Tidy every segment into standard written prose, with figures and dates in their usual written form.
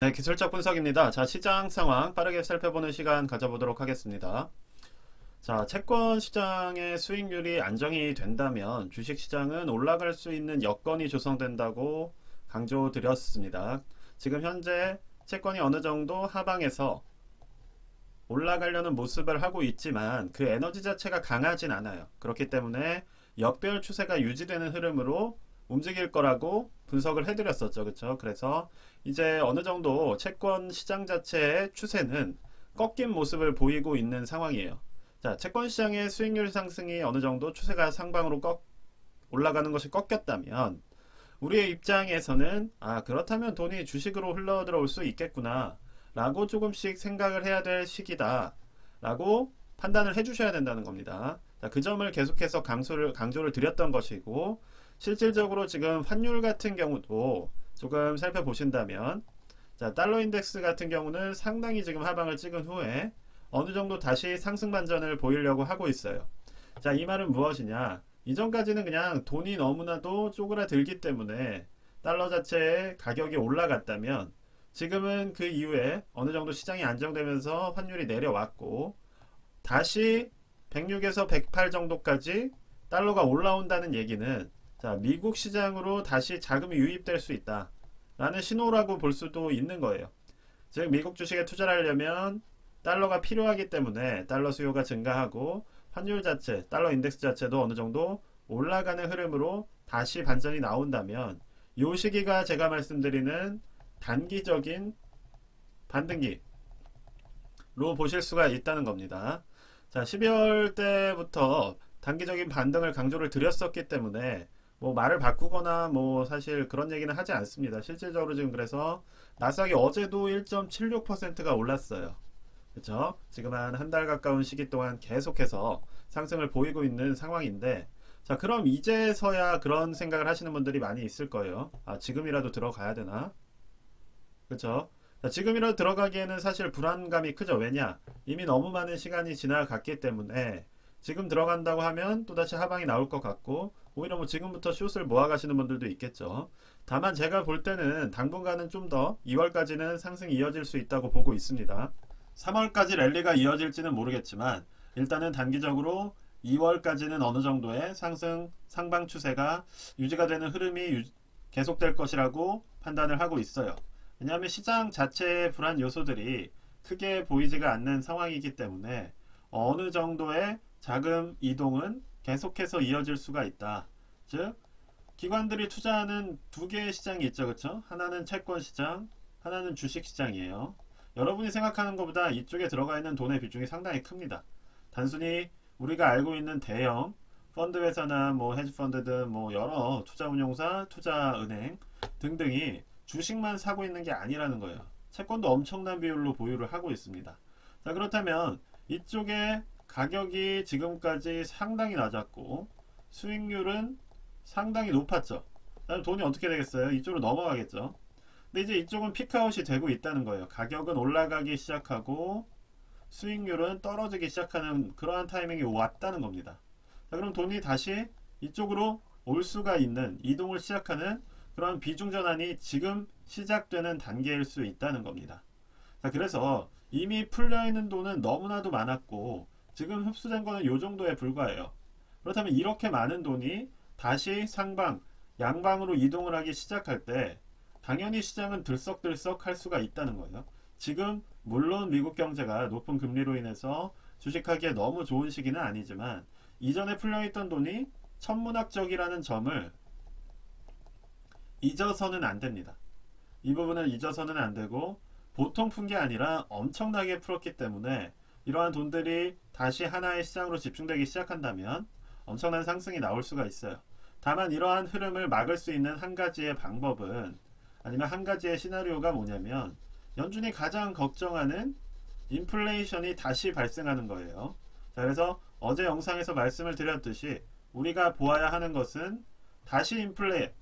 네, 기술적 분석입니다. 자, 시장 상황 빠르게 살펴보는 시간 가져보도록 하겠습니다. 자, 채권 시장의 수익률이 안정이 된다면 주식 시장은 올라갈 수 있는 여건이 조성된다고 강조드렸습니다. 지금 현재 채권이 어느 정도 하방에서 올라가려는 모습을 하고 있지만 그 에너지 자체가 강하진 않아요. 그렇기 때문에 역별 추세가 유지되는 흐름으로 움직일 거라고 분석을 해드렸었죠. 그렇죠? 그래서 이제 어느 정도 채권 시장 자체의 추세는 꺾인 모습을 보이고 있는 상황이에요. 자, 채권 시장의 수익률 상승이 어느 정도 추세가 상방으로 올라가는 것이 꺾였다면 우리의 입장에서는 그렇다면 돈이 주식으로 흘러 들어올 수 있겠구나 라고 조금씩 생각을 해야 될 시기다 라고 판단을 해 주셔야 된다는 겁니다. 자, 그 점을 계속해서 강조를 드렸던 것이고, 실질적으로 지금 환율 같은 경우도 조금 살펴보신다면, 자, 달러 인덱스 같은 경우는 상당히 지금 하방을 찍은 후에 어느 정도 다시 상승 반전을 보이려고 하고 있어요. 자, 이 말은 무엇이냐? 이전까지는 그냥 돈이 너무나도 쪼그라들기 때문에 달러 자체의 가격이 올라갔다면 지금은 그 이후에 어느 정도 시장이 안정되면서 환율이 내려왔고 다시 106에서 108 정도까지 달러가 올라온다는 얘기는 자, 미국 시장으로 다시 자금이 유입될 수 있다 라는 신호라고 볼 수도 있는 거예요. 즉 미국 주식에 투자를 하려면 달러가 필요하기 때문에 달러 수요가 증가하고 환율 자체, 달러 인덱스 자체도 어느 정도 올라가는 흐름으로 다시 반전이 나온다면 이 시기가 제가 말씀드리는 단기적인 반등기로 보실 수가 있다는 겁니다. 자, 12월 때부터 단기적인 반등을 강조를 드렸었기 때문에 뭐 말을 바꾸거나 뭐 사실 그런 얘기는 하지 않습니다. 실질적으로 지금 그래서 나스닥이 어제도 1.76%가 올랐어요. 그렇죠? 지금 한 달 가까운 시기 동안 계속해서 상승을 보이고 있는 상황인데, 자, 그럼 이제서야 그런 생각을 하시는 분들이 많이 있을 거예요. 지금이라도 들어가야 되나? 그렇죠? 자, 지금이라도 들어가기에는 사실 불안감이 크죠. 왜냐? 이미 너무 많은 시간이 지나갔기 때문에 지금 들어간다고 하면 또다시 하방이 나올 것 같고 오히려 뭐 지금부터 숏을 모아가시는 분들도 있겠죠. 다만 제가 볼 때는 당분간은 좀 더 2월까지는 상승이 이어질 수 있다고 보고 있습니다. 3월까지 랠리가 이어질지는 모르겠지만 일단은 단기적으로 2월까지는 어느 정도의 상승 상방 추세가 유지가 되는 흐름이 계속될 것이라고 판단을 하고 있어요. 왜냐하면 시장 자체의 불안 요소들이 크게 보이지가 않는 상황이기 때문에 어느 정도의 자금 이동은 계속해서 이어질 수가 있다. 즉 기관들이 투자하는 두 개의 시장이 있죠. 그렇죠? 하나는 채권 시장, 하나는 주식 시장이에요. 여러분이 생각하는 것보다 이쪽에 들어가 있는 돈의 비중이 상당히 큽니다. 단순히 우리가 알고 있는 대형 펀드 회사나 뭐 헤지 펀드든 뭐 여러 투자 운용사, 투자 은행 등등이 주식만 사고 있는 게 아니라는 거예요. 채권도 엄청난 비율로 보유를 하고 있습니다. 자, 그렇다면 이쪽에 가격이 지금까지 상당히 낮았고 수익률은 상당히 높았죠. 그럼 돈이 어떻게 되겠어요? 이쪽으로 넘어가겠죠. 근데 이제 이쪽은 피크아웃이 되고 있다는 거예요. 가격은 올라가기 시작하고 수익률은 떨어지기 시작하는 그러한 타이밍이 왔다는 겁니다. 자, 그럼 돈이 다시 이쪽으로 올 수가 있는 이동을 시작하는 그런 비중 전환이 지금 시작되는 단계일 수 있다는 겁니다. 자, 그래서 이미 풀려있는 돈은 너무나도 많았고 지금 흡수된 거는 이 정도에 불과해요. 그렇다면 이렇게 많은 돈이 다시 상방, 양방으로 이동을 하기 시작할 때 당연히 시장은 들썩들썩 할 수가 있다는 거예요. 지금 물론 미국 경제가 높은 금리로 인해서 주식하기에 너무 좋은 시기는 아니지만 이전에 풀려있던 돈이 천문학적이라는 점을 잊어서는 안 됩니다. 이 부분을 잊어서는 안 되고 보통 푼 게 아니라 엄청나게 풀었기 때문에 이러한 돈들이 다시 하나의 시장으로 집중되기 시작한다면 엄청난 상승이 나올 수가 있어요. 다만 이러한 흐름을 막을 수 있는 한 가지의 방법은 아니면 한 가지의 시나리오가 뭐냐면 연준이 가장 걱정하는 인플레이션이 다시 발생하는 거예요. 자, 그래서 어제 영상에서 말씀을 드렸듯이 우리가 보아야 하는 것은 다시 인플레가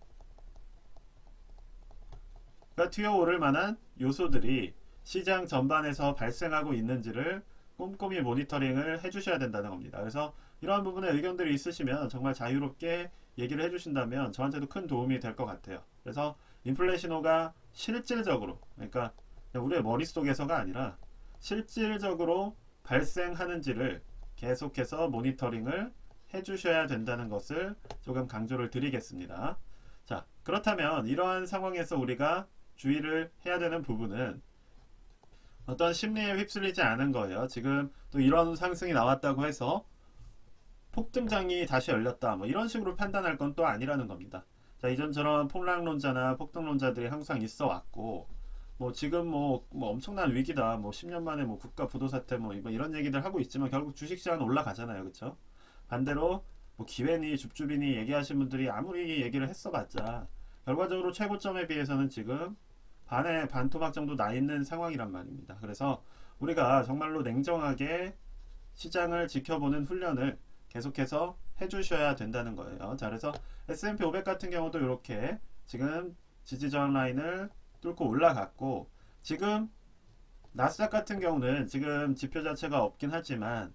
튀어오를 만한 요소들이 시장 전반에서 발생하고 있는지를 꼼꼼히 모니터링을 해주셔야 된다는 겁니다. 그래서 이러한 부분에 의견들이 있으시면 정말 자유롭게 얘기를 해주신다면 저한테도 큰 도움이 될 것 같아요. 그래서 인플레이션호가 실질적으로 그러니까 우리의 머릿속에서가 아니라 실질적으로 발생하는지를 계속해서 모니터링을 해주셔야 된다는 것을 조금 강조를 드리겠습니다. 자, 그렇다면 이러한 상황에서 우리가 주의를 해야 되는 부분은 어떤 심리에 휩쓸리지 않은 거예요. 지금 또 이런 상승이 나왔다고 해서 폭등장이 다시 열렸다, 뭐 이런 식으로 판단할 건 또 아니라는 겁니다. 자, 이전처럼 폭락론자나 폭등론자들이 항상 있어 왔고, 뭐 지금 뭐 엄청난 위기다, 뭐 10년 만에 뭐 국가 부도 사태 뭐 이런 얘기들 하고 있지만 결국 주식시장은 올라가잖아요, 그렇죠? 반대로 뭐 기회니 줍줍이니 얘기하신 분들이 아무리 얘기를 했어봤자 결과적으로 최고점에 비해서는 지금 반 토막 정도 나 있는 상황이란 말입니다. 그래서 우리가 정말로 냉정하게 시장을 지켜보는 훈련을 계속해서 해주셔야 된다는 거예요. 자, 그래서 S&P 500 같은 경우도 이렇게 지금 지지저항 라인을 뚫고 올라갔고, 지금 나스닥 같은 경우는 지금 지표 자체가 없긴 하지만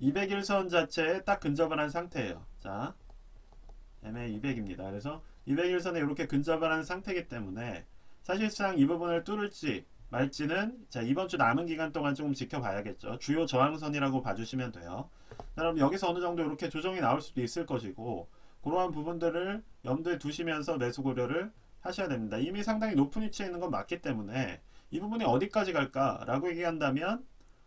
200일선 자체에 딱 근접을 한 상태예요. 자, MA200입니다. 그래서 200일선에 이렇게 근접을 한 상태이기 때문에 사실상 이 부분을 뚫을지 말지는 자, 이번 주 남은 기간 동안 조금 지켜봐야겠죠. 주요 저항선이라고 봐주시면 돼요. 그럼 여기서 어느 정도 이렇게 조정이 나올 수도 있을 것이고, 그러한 부분들을 염두에 두시면서 매수 고려를 하셔야 됩니다. 이미 상당히 높은 위치에 있는 건 맞기 때문에 이 부분이 어디까지 갈까라고 얘기한다면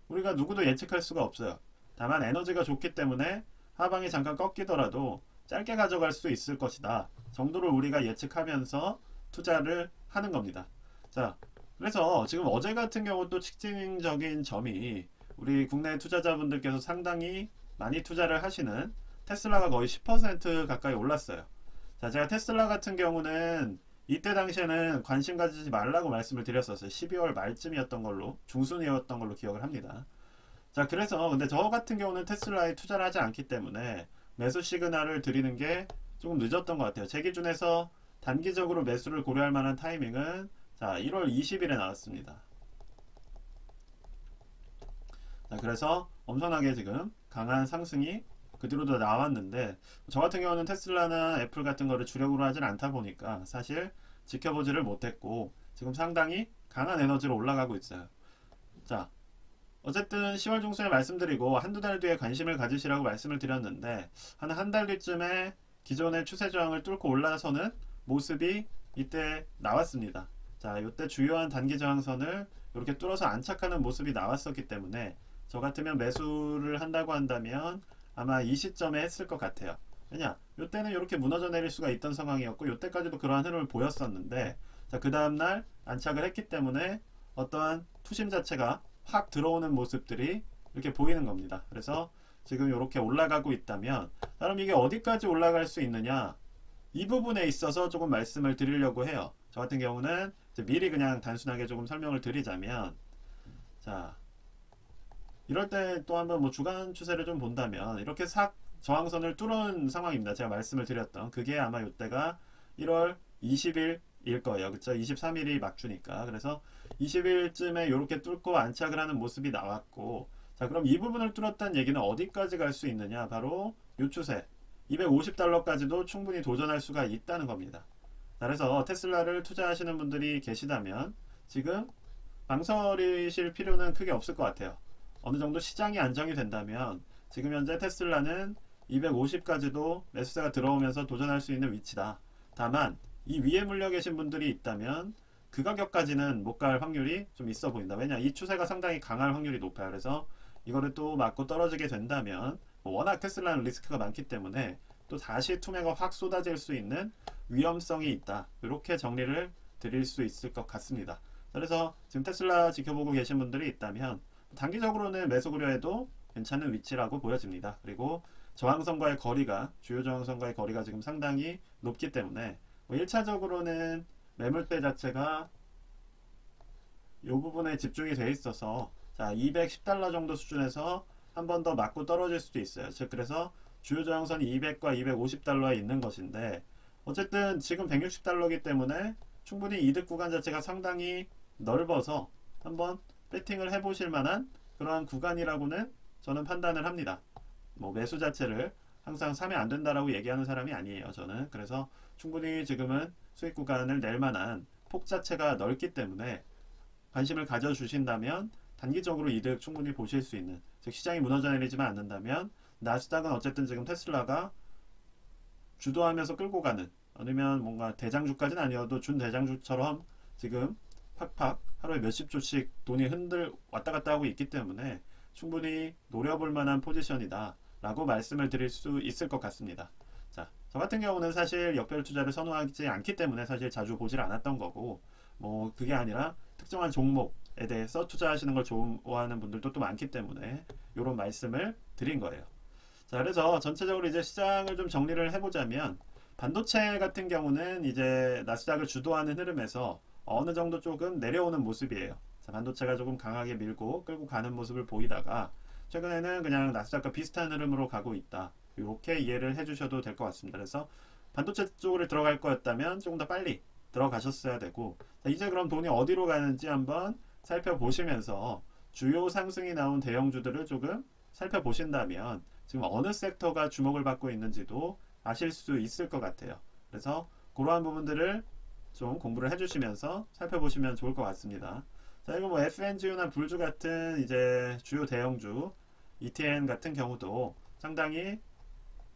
우리가 누구도 예측할 수가 없어요. 다만 에너지가 좋기 때문에 하방이 잠깐 꺾이더라도 짧게 가져갈 수 있을 것이다 정도를 우리가 예측하면서 투자를 하는 겁니다. 자, 그래서 지금 어제 같은 경우도 특징적인 점이 우리 국내 투자자분들께서 상당히 많이 투자를 하시는 테슬라가 거의 10% 가까이 올랐어요. 자, 제가 테슬라 같은 경우는 이때 당시에는 관심 가지지 말라고 말씀을 드렸었어요. 12월 말쯤이었던 걸로, 중순이었던 걸로 기억을 합니다. 자, 그래서 근데 저 같은 경우는 테슬라에 투자를 하지 않기 때문에 매수 시그널을 드리는 게 조금 늦었던 것 같아요. 제 기준에서 단기적으로 매수를 고려할 만한 타이밍은 자, 1월 20일에 나왔습니다. 자, 그래서 엄청나게 지금 강한 상승이 그 뒤로도 나왔는데, 저 같은 경우는 테슬라나 애플 같은 거를 주력으로 하진 않다 보니까 사실 지켜보지를 못했고 지금 상당히 강한 에너지로 올라가고 있어요. 자, 어쨌든 10월 중순에 말씀드리고 한두 달 뒤에 관심을 가지시라고 말씀을 드렸는데, 한 달 뒤쯤에 기존의 추세 저항을 뚫고 올라서는 모습이 이때 나왔습니다. 자, 이때 주요한 단기 저항선을 이렇게 뚫어서 안착하는 모습이 나왔었기 때문에 저 같으면 매수를 한다고 한다면 아마 이 시점에 했을 것 같아요. 왜냐, 이때는 이렇게 무너져 내릴 수가 있던 상황이었고 이때까지도 그러한 흐름을 보였었는데, 자, 그 다음날 안착을 했기 때문에 어떠한 투심 자체가 확 들어오는 모습들이 이렇게 보이는 겁니다. 그래서 지금 이렇게 올라가고 있다면, 그럼 이게 어디까지 올라갈 수 있느냐, 이 부분에 있어서 조금 말씀을 드리려고 해요. 저 같은 경우는 이제 미리 그냥 단순하게 조금 설명을 드리자면, 자, 이럴 때 또 한번 뭐 주간 추세를 좀 본다면 이렇게 싹 저항선을 뚫은 상황입니다. 제가 말씀을 드렸던 그게 아마 이때가 1월 20일일 거예요. 그쵸? 23일이 막주니까. 그래서 20일쯤에 이렇게 뚫고 안착을 하는 모습이 나왔고, 자, 그럼 이 부분을 뚫었다는 얘기는 어디까지 갈 수 있느냐, 바로 이 추세 250달러까지도 충분히 도전할 수가 있다는 겁니다. 자, 그래서 테슬라를 투자하시는 분들이 계시다면 지금 망설이실 필요는 크게 없을 것 같아요. 어느 정도 시장이 안정이 된다면 지금 현재 테슬라는 250까지도 매수세가 들어오면서 도전할 수 있는 위치다. 다만 이 위에 물려 계신 분들이 있다면 그 가격까지는 못 갈 확률이 좀 있어 보인다. 왜냐, 이 추세가 상당히 강할 확률이 높아요. 그래서 이거를 또 맞고 떨어지게 된다면 워낙 테슬라는 리스크가 많기 때문에 또 다시 투매가 확 쏟아질 수 있는 위험성이 있다. 이렇게 정리를 드릴 수 있을 것 같습니다. 그래서 지금 테슬라 지켜보고 계신 분들이 있다면 단기적으로는 매수 고려해도 괜찮은 위치라고 보여집니다. 그리고 저항선과의 거리가, 주요 저항선과의 거리가 지금 상당히 높기 때문에 1차적으로는 매물대 자체가 이 부분에 집중이 되어 있어서 자, 210달러 정도 수준에서 한 번 더 맞고 떨어질 수도 있어요. 즉, 그래서 주요 저항선이 200과 250달러에 있는 것인데, 어쨌든 지금 160달러이기 때문에 충분히 이득 구간 자체가 상당히 넓어서 한번 배팅을 해보실 만한 그러한 구간이라고는 저는 판단을 합니다. 뭐 매수 자체를 항상 사면 안 된다라고 얘기하는 사람이 아니에요, 저는. 그래서 충분히 지금은 수익 구간을 낼 만한 폭 자체가 넓기 때문에 관심을 가져주신다면 단기적으로 이득 충분히 보실 수 있는, 즉 시장이 무너져 내리지만 않는다면 나스닥은 어쨌든 지금 테슬라가 주도하면서 끌고 가는, 아니면 뭔가 대장주까지는 아니어도 준대장주처럼 지금 팍팍 하루에 몇십 조씩 돈이 왔다 갔다 하고 있기 때문에 충분히 노려볼 만한 포지션이다 라고 말씀을 드릴 수 있을 것 같습니다. 자, 저 같은 경우는 사실 역별 투자를 선호하지 않기 때문에 사실 자주 보질 않았던 거고, 뭐 그게 아니라 특정한 종목에 대해서 투자하시는 걸 좋아하는 분들도 또 많기 때문에 이런 말씀을 드린 거예요. 자, 그래서 전체적으로 이제 시장을 좀 정리를 해보자면, 반도체 같은 경우는 이제 나스닥을 주도하는 흐름에서 어느 정도 조금 내려오는 모습이에요. 자, 반도체가 조금 강하게 밀고 끌고 가는 모습을 보이다가 최근에는 그냥 나스닥과 비슷한 흐름으로 가고 있다, 이렇게 이해를 해주셔도 될 것 같습니다. 그래서 반도체 쪽으로 들어갈 거였다면 조금 더 빨리 들어가셨어야 되고, 자, 이제 그럼 돈이 어디로 가는지 한번 살펴보시면서 주요 상승이 나온 대형주들을 조금 살펴보신다면 지금 어느 섹터가 주목을 받고 있는지도 아실 수 있을 것 같아요. 그래서 그러한 부분들을 좀 공부를 해주시면서 살펴보시면 좋을 것 같습니다. 자, 이거 뭐 FNGU나 불주 같은 이제 주요 대형주 ETN 같은 경우도 상당히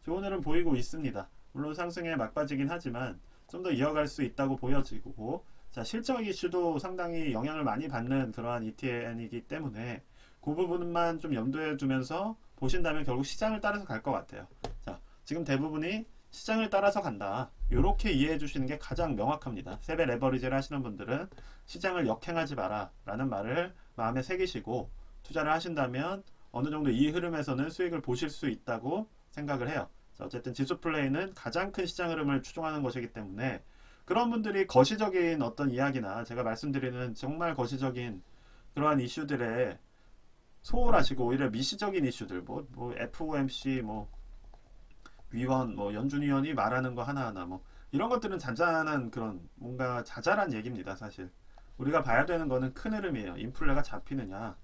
좋은 흐름 보이고 있습니다. 물론 상승에 막빠지긴 하지만 좀 더 이어갈 수 있다고 보여지고, 자, 실적 이슈도 상당히 영향을 많이 받는 그러한 ETN이기 때문에 그 부분만 좀 염두에 두면서 보신다면 결국 시장을 따라서 갈 것 같아요. 자, 지금 대부분이 시장을 따라서 간다, 이렇게 이해해 주시는 게 가장 명확합니다. 세배 레버리지를 하시는 분들은 시장을 역행하지 마라 라는 말을 마음에 새기시고 투자를 하신다면 어느 정도 이 흐름에서는 수익을 보실 수 있다고 생각을 해요. 자, 어쨌든 지수 플레이는 가장 큰 시장 흐름을 추종하는 것이기 때문에 그런 분들이 거시적인 어떤 이야기나 제가 말씀드리는 정말 거시적인 그러한 이슈들에 소홀하시고 오히려 미시적인 이슈들, 뭐 FOMC, 뭐 위원, 뭐 연준 위원이 말하는 거 하나하나, 뭐 이런 것들은 잔잔한 그런 뭔가 자잘한 얘기입니다. 사실 우리가 봐야 되는 거는 큰 흐름이에요. 인플레가 잡히느냐,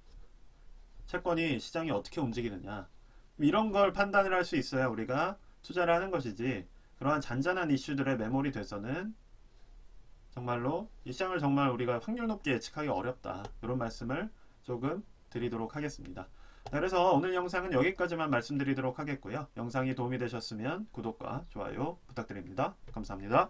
채권이 시장이 어떻게 움직이느냐, 이런 걸 판단을 할 수 있어야 우리가 투자를 하는 것이지, 그러한 잔잔한 이슈들에 매몰이 돼서는 정말로 이 시장을 정말 우리가 확률 높게 예측하기 어렵다, 이런 말씀을 조금 드리도록 하겠습니다. 그래서 오늘 영상은 여기까지만 말씀드리도록 하겠고요. 영상이 도움이 되셨으면 구독과 좋아요 부탁드립니다. 감사합니다.